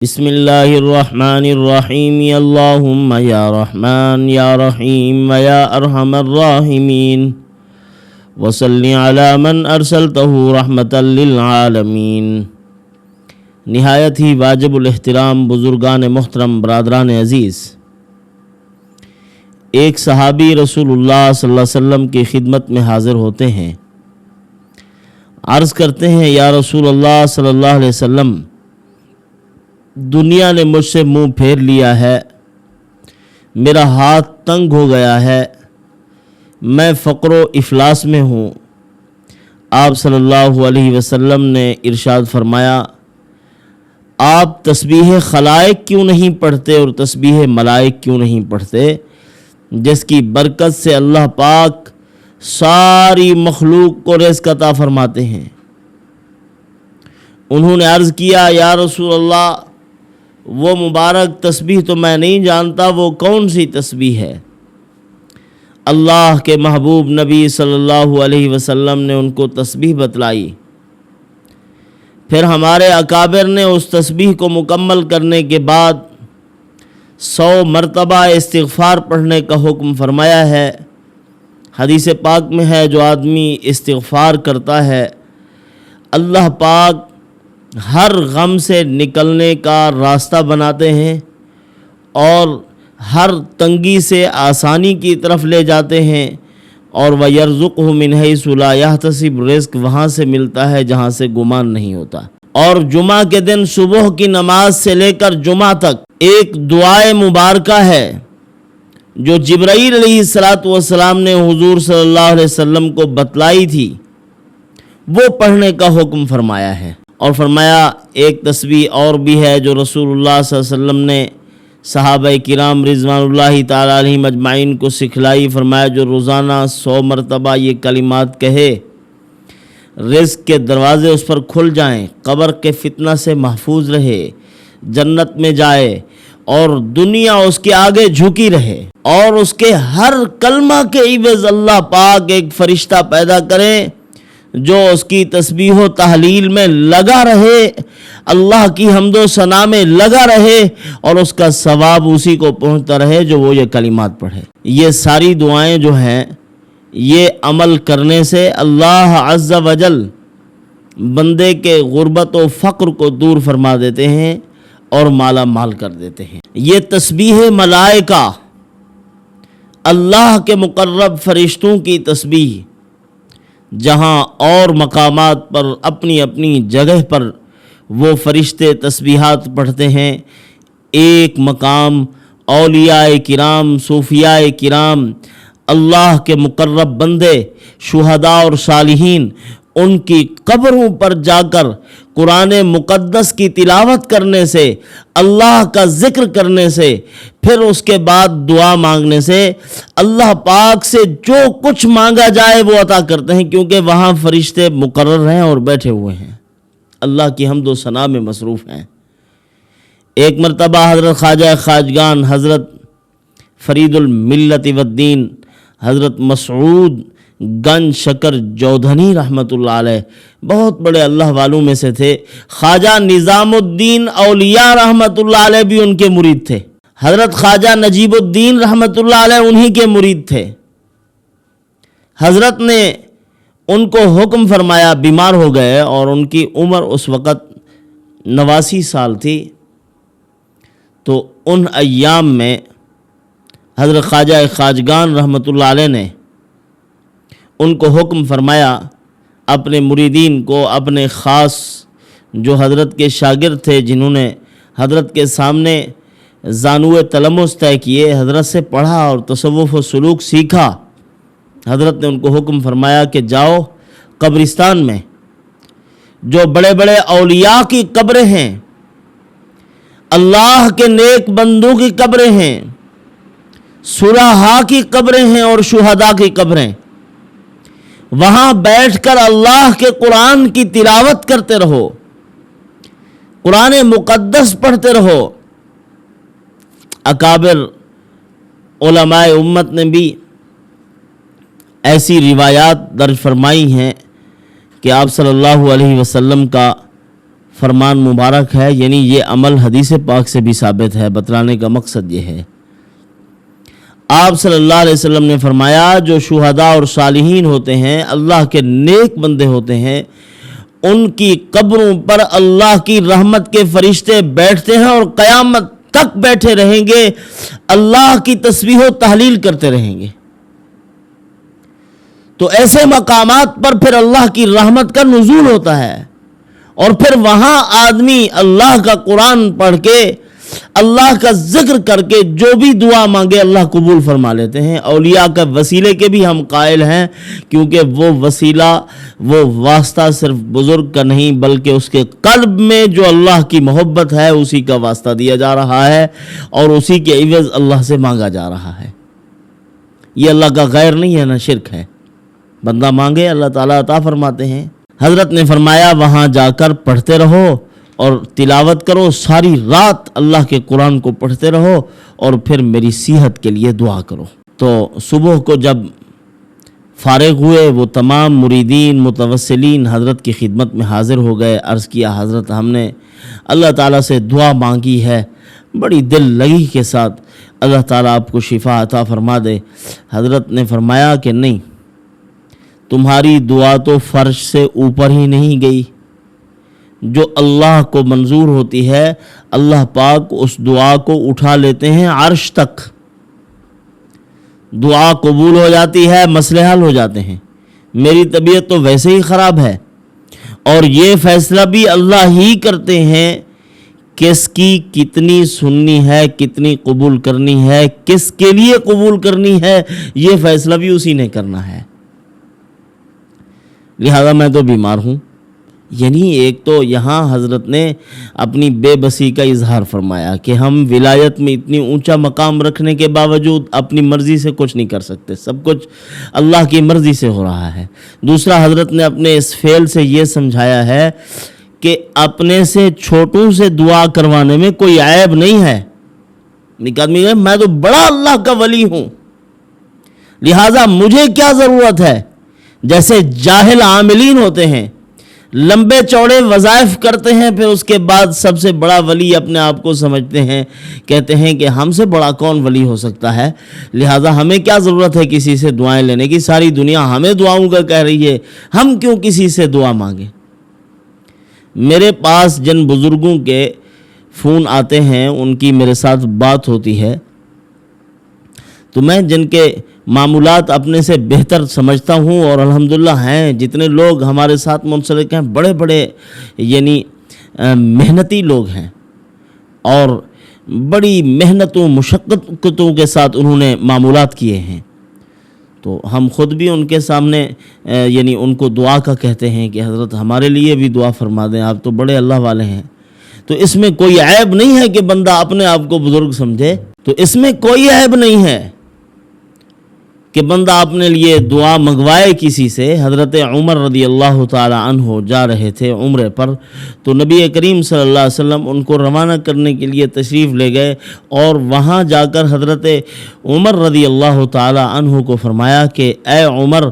بسم اللہ الرحمن الرحیم اللہم یا رحمن یا رحیم یا ارحم الراحمین وصلی علی من ارسلتہ رحمتا للعالمین۔ نہایت ہی واجب الاحترام بزرگان محترم، برادران عزیز، ایک صحابی رسول اللہ صلی اللہ علیہ وسلم کی خدمت میں حاضر ہوتے ہیں، عرض کرتے ہیں یا رسول اللہ صلی اللہ علیہ وسلم، دنیا نے مجھ سے منہ پھیر لیا ہے، میرا ہاتھ تنگ ہو گیا ہے، میں فقر و افلاس میں ہوں۔ آپ صلی اللہ علیہ وسلم نے ارشاد فرمایا، آپ تسبیح خلائق کیوں نہیں پڑھتے اور تسبیح ملائک کیوں نہیں پڑھتے، جس کی برکت سے اللہ پاک ساری مخلوق کو رزق عطا فرماتے ہیں۔ انہوں نے عرض کیا یا رسول اللہ، وہ مبارک تسبیح تو میں نہیں جانتا، وہ کون سی تسبیح ہے؟ اللہ کے محبوب نبی صلی اللہ علیہ وسلم نے ان کو تسبیح بتلائی۔ پھر ہمارے اکابر نے اس تسبیح کو مکمل کرنے کے بعد 100 مرتبہ استغفار پڑھنے کا حکم فرمایا ہے۔ حدیث پاک میں ہے، جو آدمی استغفار کرتا ہے اللہ پاک ہر غم سے نکلنے کا راستہ بناتے ہیں اور ہر تنگی سے آسانی کی طرف لے جاتے ہیں، اور وَيَرْزُقْهُ مِنْ حَيْثُ لَا يَحْتَسِبُ، رزق وہاں سے ملتا ہے جہاں سے گمان نہیں ہوتا۔ اور جمعہ کے دن صبح کی نماز سے لے کر جمعہ تک ایک دعائے مبارکہ ہے جو جبرائیل علیہ السلام نے حضور صلی اللہ علیہ وسلم کو بتلائی تھی، وہ پڑھنے کا حکم فرمایا ہے۔ اور فرمایا ایک تسبیح اور بھی ہے جو رسول اللہ صلی اللہ علیہ وسلم نے صحابہ کرام رضوان اللہ تعالی علیہم اجمعین کو سکھلائی۔ فرمایا جو روزانہ 100 مرتبہ یہ کلمات کہے، رزق کے دروازے اس پر کھل جائیں، قبر کے فتنہ سے محفوظ رہے، جنت میں جائے اور دنیا اس کے آگے جھکی رہے، اور اس کے ہر کلمہ کے عوض اللہ پاک ایک فرشتہ پیدا کریں جو اس کی تسبیح و تحلیل میں لگا رہے، اللہ کی حمد و ثنا میں لگا رہے، اور اس کا ثواب اسی کو پہنچتا رہے جو وہ یہ کلمات پڑھے۔ یہ ساری دعائیں جو ہیں، یہ عمل کرنے سے اللہ عز و جل بندے کے غربت و فقر کو دور فرما دیتے ہیں اور مالا مال کر دیتے ہیں۔ یہ تسبیح ملائکہ، اللہ کے مقرب فرشتوں کی تسبیح، جہاں اور مقامات پر اپنی اپنی جگہ پر وہ فرشتے تسبیحات پڑھتے ہیں، ایک مقام اولیاء کرام، صوفیاء کرام، اللہ کے مقرب بندے، شہداء اور صالحین، ان کی قبروں پر جا کر قرآن مقدس کی تلاوت کرنے سے، اللہ کا ذکر کرنے سے، پھر اس کے بعد دعا مانگنے سے اللہ پاک سے جو کچھ مانگا جائے وہ عطا کرتے ہیں، کیونکہ وہاں فرشتے مقرر ہیں اور بیٹھے ہوئے ہیں، اللہ کی حمد و ثنا میں مصروف ہیں۔ ایک مرتبہ حضرت خواجہ خواجگان حضرت فرید الملت والدین حضرت مسعود گنج شکر جودھنی رحمۃ اللہ علیہ، بہت بڑے اللہ والوں میں سے تھے۔ خواجہ نظام الدین اولیاء رحمۃ اللہ علیہ بھی ان کے مرید تھے۔ حضرت خواجہ نجیب الدین رحمۃ اللہ علیہ انہی کے مرید تھے۔ حضرت نے ان کو حکم فرمایا، بیمار ہو گئے اور ان کی عمر اس وقت 89 سال تھی، تو ان ایام میں حضرت خواجہ خواجگان رحمۃ اللہ علیہ نے ان کو حکم فرمایا، اپنے مریدین کو، اپنے خاص جو حضرت کے شاگرد تھے، جنہوں نے حضرت کے سامنے زانوِ تلمس طے کیے، حضرت سے پڑھا اور تصوف و سلوک سیکھا، حضرت نے ان کو حکم فرمایا کہ جاؤ قبرستان میں جو بڑے بڑے اولیاء کی قبریں ہیں، اللہ کے نیک بندوں کی قبریں ہیں، صلحاء کی قبریں ہیں اور شہداء کی قبریں، وہاں بیٹھ کر اللہ کے قرآن کی تلاوت کرتے رہو، قرآن مقدس پڑھتے رہو۔ اکابر علماء امت نے بھی ایسی روایات درج فرمائی ہیں کہ آپ صلی اللہ علیہ وسلم کا فرمان مبارک ہے، یعنی یہ عمل حدیث پاک سے بھی ثابت ہے۔ بتلانے کا مقصد یہ ہے، آپ صلی اللہ علیہ وسلم نے فرمایا جو شہداء اور صالحین ہوتے ہیں، اللہ کے نیک بندے ہوتے ہیں، ان کی قبروں پر اللہ کی رحمت کے فرشتے بیٹھتے ہیں اور قیامت تک بیٹھے رہیں گے، اللہ کی تسبیح و تحلیل کرتے رہیں گے۔ تو ایسے مقامات پر پھر اللہ کی رحمت کا نزول ہوتا ہے، اور پھر وہاں آدمی اللہ کا قرآن پڑھ کے، اللہ کا ذکر کر کے جو بھی دعا مانگے اللہ قبول فرما لیتے ہیں۔ اولیاء کا وسیلے کے بھی ہم قائل ہیں، کیونکہ وہ وسیلہ، وہ واسطہ صرف بزرگ کا نہیں بلکہ اس کے قلب میں جو اللہ کی محبت ہے اسی کا واسطہ دیا جا رہا ہے، اور اسی کے عوض اللہ سے مانگا جا رہا ہے۔ یہ اللہ کا غیر نہیں ہے، نہ شرک ہے۔ بندہ مانگے اللہ تعالیٰ عطا فرماتے ہیں۔ حضرت نے فرمایا وہاں جا کر پڑھتے رہو اور تلاوت کرو، ساری رات اللہ کے قرآن کو پڑھتے رہو، اور پھر میری صحت کے لیے دعا کرو۔ تو صبح کو جب فارغ ہوئے، وہ تمام مریدین متوسلین حضرت کی خدمت میں حاضر ہو گئے۔ عرض کیا حضرت ہم نے اللہ تعالیٰ سے دعا مانگی ہے، بڑی دل لگی کے ساتھ، اللہ تعالیٰ آپ کو شفا عطا فرما دے۔ حضرت نے فرمایا کہ نہیں، تمہاری دعا تو فرش سے اوپر ہی نہیں گئی، جو اللہ کو منظور ہوتی ہے اللہ پاک اس دعا کو اٹھا لیتے ہیں عرش تک، دعا قبول ہو جاتی ہے، مسئلے حل ہو جاتے ہیں۔ میری طبیعت تو ویسے ہی خراب ہے، اور یہ فیصلہ بھی اللہ ہی کرتے ہیں کس کی کتنی سننی ہے، کتنی قبول کرنی ہے، کس کے لیے قبول کرنی ہے، یہ فیصلہ بھی اسی نے کرنا ہے۔ لہذا میں تو بیمار ہوں، یعنی ایک تو یہاں حضرت نے اپنی بے بسی کا اظہار فرمایا کہ ہم ولایت میں اتنی اونچا مقام رکھنے کے باوجود اپنی مرضی سے کچھ نہیں کر سکتے، سب کچھ اللہ کی مرضی سے ہو رہا ہے۔ دوسرا، حضرت نے اپنے اس فعل سے یہ سمجھایا ہے کہ اپنے سے چھوٹوں سے دعا کروانے میں کوئی عیب نہیں ہے۔ ایک آدمی کہے میں تو بڑا اللہ کا ولی ہوں، لہٰذا مجھے کیا ضرورت ہے؟ جیسے جاہل عاملین ہوتے ہیں، لمبے چوڑے وظائف کرتے ہیں، پھر اس کے بعد سب سے بڑا ولی اپنے آپ کو سمجھتے ہیں، کہتے ہیں کہ ہم سے بڑا کون ولی ہو سکتا ہے، لہٰذا ہمیں کیا ضرورت ہے کسی سے دعائیں لینے کی، ساری دنیا ہمیں دعاؤں کا کہہ رہی ہے، ہم کیوں کسی سے دعا مانگیں۔ میرے پاس جن بزرگوں کے فون آتے ہیں، ان کی میرے ساتھ بات ہوتی ہے، تو میں جن کے معمولات اپنے سے بہتر سمجھتا ہوں، اور الحمدللہ ہیں جتنے لوگ ہمارے ساتھ منسلک ہیں، بڑے بڑے یعنی محنتی لوگ ہیں، اور بڑی محنتوں مشقتوں کے ساتھ انہوں نے معمولات کیے ہیں، تو ہم خود بھی ان کے سامنے یعنی ان کو دعا کا کہتے ہیں کہ حضرت ہمارے لیے بھی دعا فرما دیں، آپ تو بڑے اللہ والے ہیں۔ تو اس میں کوئی عیب نہیں ہے کہ بندہ اپنے آپ کو بزرگ سمجھے، تو اس میں کوئی عیب نہیں ہے کہ بندہ اپنے لیے دعا منگوائے کسی سے۔ حضرت عمر رضی اللہ تعالی عنہ جا رہے تھے عمرے پر، تو نبی کریم صلی اللہ علیہ وسلم ان کو روانہ کرنے کے لیے تشریف لے گئے، اور وہاں جا کر حضرت عمر رضی اللہ تعالی عنہ کو فرمایا کہ اے عمر،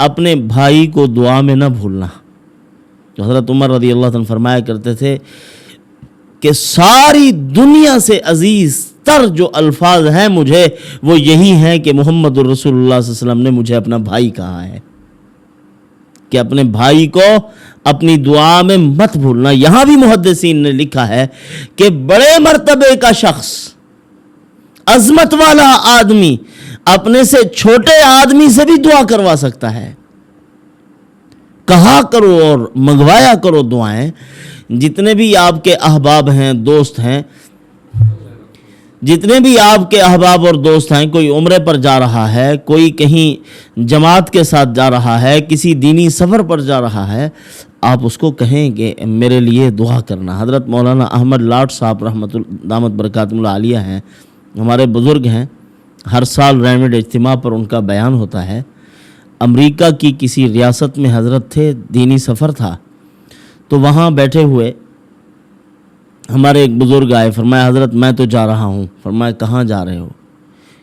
اپنے بھائی کو دعا میں نہ بھولنا۔ تو حضرت عمر رضی اللہ عنہ فرمایا کرتے تھے کہ ساری دنیا سے عزیز تر جو الفاظ ہیں مجھے، وہ یہی ہیں کہ محمد الرسول اللہ صلی اللہ علیہ وسلم نے مجھے اپنا بھائی کہا ہے، کہ اپنے بھائی کو اپنی دعا میں مت بھولنا۔ یہاں بھی محدثین نے لکھا ہے کہ بڑے مرتبے کا شخص، عظمت والا آدمی اپنے سے چھوٹے آدمی سے بھی دعا کروا سکتا ہے۔ کہا کرو اور منگوایا کرو دعائیں۔ جتنے بھی آپ کے احباب ہیں، دوست ہیں، جتنے بھی آپ کے احباب اور دوست ہیں، کوئی عمرے پر جا رہا ہے، کوئی کہیں جماعت کے ساتھ جا رہا ہے، کسی دینی سفر پر جا رہا ہے، آپ اس کو کہیں کہ میرے لیے دعا کرنا۔ حضرت مولانا احمد لاٹ صاحب رحمۃ اللہ دامت برکاتہم العالیہ ہیں، ہمارے بزرگ ہیں، ہر سال رینوڈ اجتماع پر ان کا بیان ہوتا ہے۔ امریکہ کی کسی ریاست میں حضرت تھے، دینی سفر تھا، تو وہاں بیٹھے ہوئے ہمارے ایک بزرگ آئے، فرمایا حضرت میں تو جا رہا ہوں۔ فرمایا کہاں جا رہے ہو؟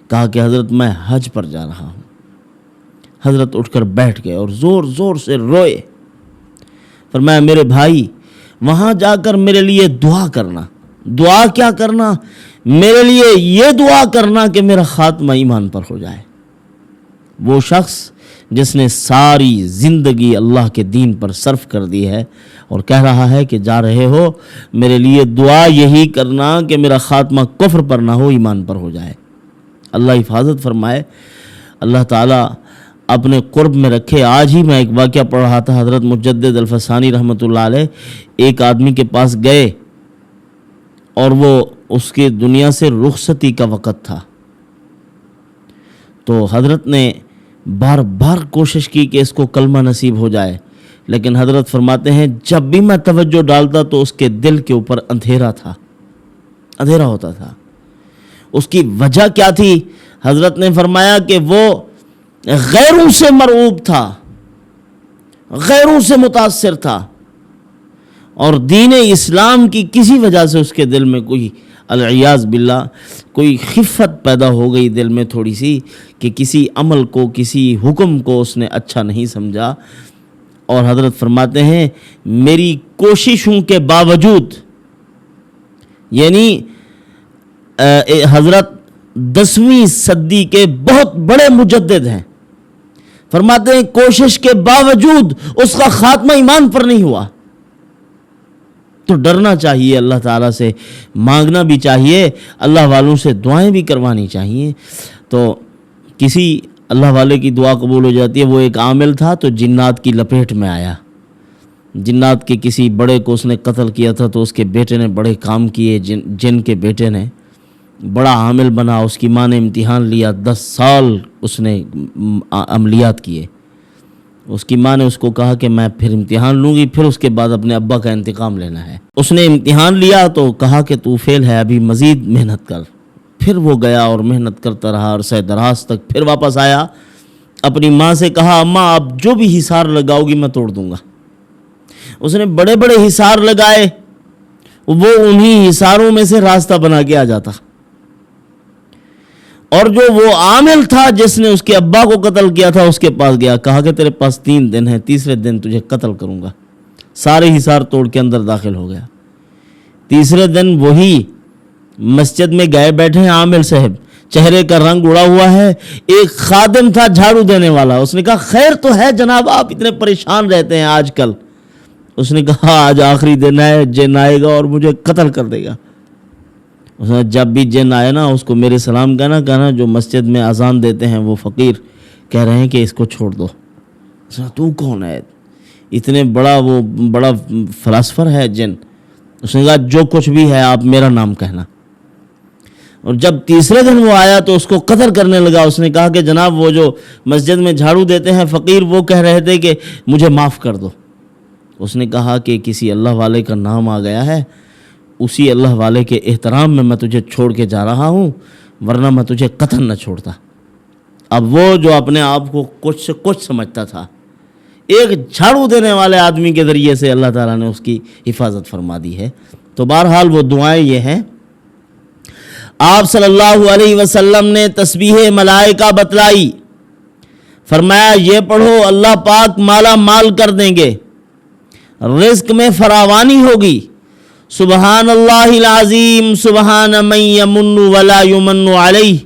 کہا کہ حضرت میں حج پر جا رہا ہوں۔ حضرت اٹھ کر بیٹھ گئے اور زور زور سے روئے۔ فرمایا میرے بھائی، وہاں جا کر میرے لیے دعا کرنا. دعا کیا کرنا؟ میرے لیے یہ دعا کرنا کہ میرا خاتمہ ایمان پر ہو جائے. وہ شخص جس نے ساری زندگی اللہ کے دین پر صرف کر دی ہے اور کہہ رہا ہے کہ جا رہے ہو میرے لیے دعا یہی کرنا کہ میرا خاتمہ کفر پر نہ ہو، ایمان پر ہو جائے. اللہ حفاظت فرمائے، اللہ تعالیٰ اپنے قرب میں رکھے. آج ہی میں ایک واقعہ پڑھ رہا تھا. حضرت مجدد الفسانی رحمۃ اللہ علیہ ایک آدمی کے پاس گئے اور وہ اس کے دنیا سے رخصتی کا وقت تھا. تو حضرت نے بار بار کوشش کی کہ اس کو کلمہ نصیب ہو جائے، لیکن حضرت فرماتے ہیں جب بھی میں توجہ ڈالتا تو اس کے دل کے اوپر اندھیرا تھا، اندھیرا ہوتا تھا. اس کی وجہ کیا تھی؟ حضرت نے فرمایا کہ وہ غیروں سے مرعوب تھا، غیروں سے متاثر تھا، اور دین اسلام کی کسی وجہ سے اس کے دل میں کوئی العیاذ باللہ کوئی خفت پیدا ہو گئی دل میں تھوڑی سی، کہ کسی عمل کو، کسی حکم کو اس نے اچھا نہیں سمجھا. اور حضرت فرماتے ہیں میری کوششوں کے باوجود، یعنی حضرت 10ویں صدی کے بہت بڑے مجدد ہیں، فرماتے ہیں کوشش کے باوجود اس کا خاتمہ ایمان پر نہیں ہوا. تو ڈرنا چاہیے اللہ تعالیٰ سے، مانگنا بھی چاہیے، اللہ والوں سے دعائیں بھی کروانی چاہیے. تو کسی اللہ والے کی دعا قبول ہو جاتی ہے. وہ ایک عامل تھا تو جنات کی لپیٹ میں آیا. جنات کے کسی بڑے کو اس نے قتل کیا تھا، تو اس کے بیٹے نے بڑے کام کیے. جن کے بیٹے نے بڑا عامل بنا. اس کی ماں نے امتحان لیا، 10 سال اس نے عملیات کیے. اس کی ماں نے اس کو کہا کہ میں پھر امتحان لوں گی، پھر اس کے بعد اپنے ابا کا انتقام لینا ہے. اس نے امتحان لیا تو کہا کہ تو فیل ہے، ابھی مزید محنت کر. پھر وہ گیا اور محنت کرتا رہا عرصہ دراز تک. پھر واپس آیا، اپنی ماں سے کہا اماں آپ جو بھی حصار لگاؤ گی میں توڑ دوں گا. اس نے بڑے بڑے حصار لگائے، وہ انہی حصاروں میں سے راستہ بنا کے آ جاتا. اور جو وہ عامل تھا جس نے اس کے ابا کو قتل کیا تھا، اس کے پاس گیا، کہا کہ تیرے پاس 3 دن ہیں، تیسرے دن تجھے قتل کروں گا. سارے حصار توڑ کے اندر داخل ہو گیا. تیسرے دن وہی مسجد میں گئے بیٹھے ہیں عامل صاحب، چہرے کا رنگ اڑا ہوا ہے. ایک خادم تھا جھاڑو دینے والا، اس نے کہا خیر تو ہے جناب، آپ اتنے پریشان رہتے ہیں آج کل. اس نے کہا آج آخری دن ہے، جن آئے گا اور مجھے قتل کر دے گا. اس نے جب بھی جن آئے نا اس کو میرے سلام کہنا جو مسجد میں اذان دیتے ہیں وہ فقیر کہہ رہے ہیں کہ اس کو چھوڑ دو. اس نے تو کون ہے؟ اتنے بڑا فلاسفر ہے جن. اس نے کہا جو کچھ بھی ہے آپ میرا نام کہنا. اور جب تیسرے دن وہ آیا تو اس کو قتل کرنے لگا. اس نے کہا کہ جناب وہ جو مسجد میں جھاڑو دیتے ہیں فقیر، وہ کہہ رہے تھے کہ مجھے معاف کر دو. اس نے کہا کہ کسی اللہ والے کا نام آ گیا ہے، اسی اللہ والے کے احترام میں تجھے چھوڑ کے جا رہا ہوں، ورنہ میں تجھے قتل نہ چھوڑتا. اب وہ جو اپنے آپ کو کچھ سے کچھ سمجھتا تھا، ایک جھاڑو دینے والے آدمی کے ذریعے سے اللہ تعالیٰ نے اس کی حفاظت فرما دی ہے. تو بہرحال وہ دعائیں یہ ہیں. آپ صلی اللہ علیہ وسلم نے تسبیح ملائکہ بتلائی، فرمایا یہ پڑھو اللہ پاک مالا مال کر دیں گے، رزق میں فراوانی ہوگی. سبحان اللہ العظیم، سبحان من یمن ولا یمن علیہ،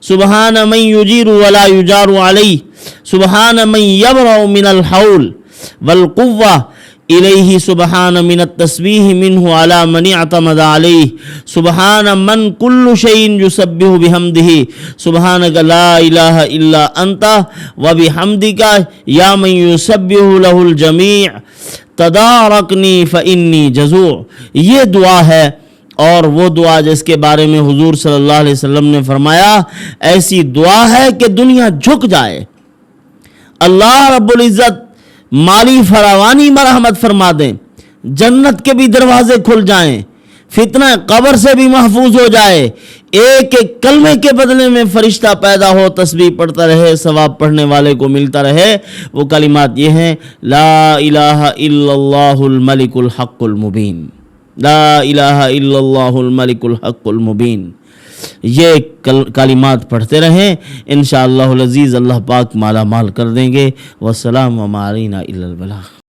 سبحان من یجیر ولا یجار علیہ، سبحان من یبرأ من الحول والقوہ الیہ، سبحان من التسبیح منہ علی من اعتمد علیہ، سبحان من کل شیء یسبح بحمدہ، سبحانک لا الہ الا انت وبحمدک یا من یسبح لہ الجمیع تدارکنی فانی جزوع. یہ دعا ہے، اور وہ دعا جس کے بارے میں حضور صلی اللہ علیہ وسلم نے فرمایا ایسی دعا ہے کہ دنیا جھک جائے، اللہ رب العزت مالی فراوانی مرحمت فرما دیں، جنت کے بھی دروازے کھل جائیں، فتنہ قبر سے بھی محفوظ ہو جائے، ایک ایک کلمے کے بدلے میں فرشتہ پیدا ہو، تسبیح پڑھتا رہے، ثواب پڑھنے والے کو ملتا رہے. وہ کلمات یہ ہیں لا الہ الا اللہ الملک الحق المبین، لا الہ الا اللہ الملک الحق المبین. یہ کلمات پڑھتے رہیں، انشاءاللہ العزیز اللہ پاک مالا مال کر دیں گے. والسلام وما علینا الا البلاغ.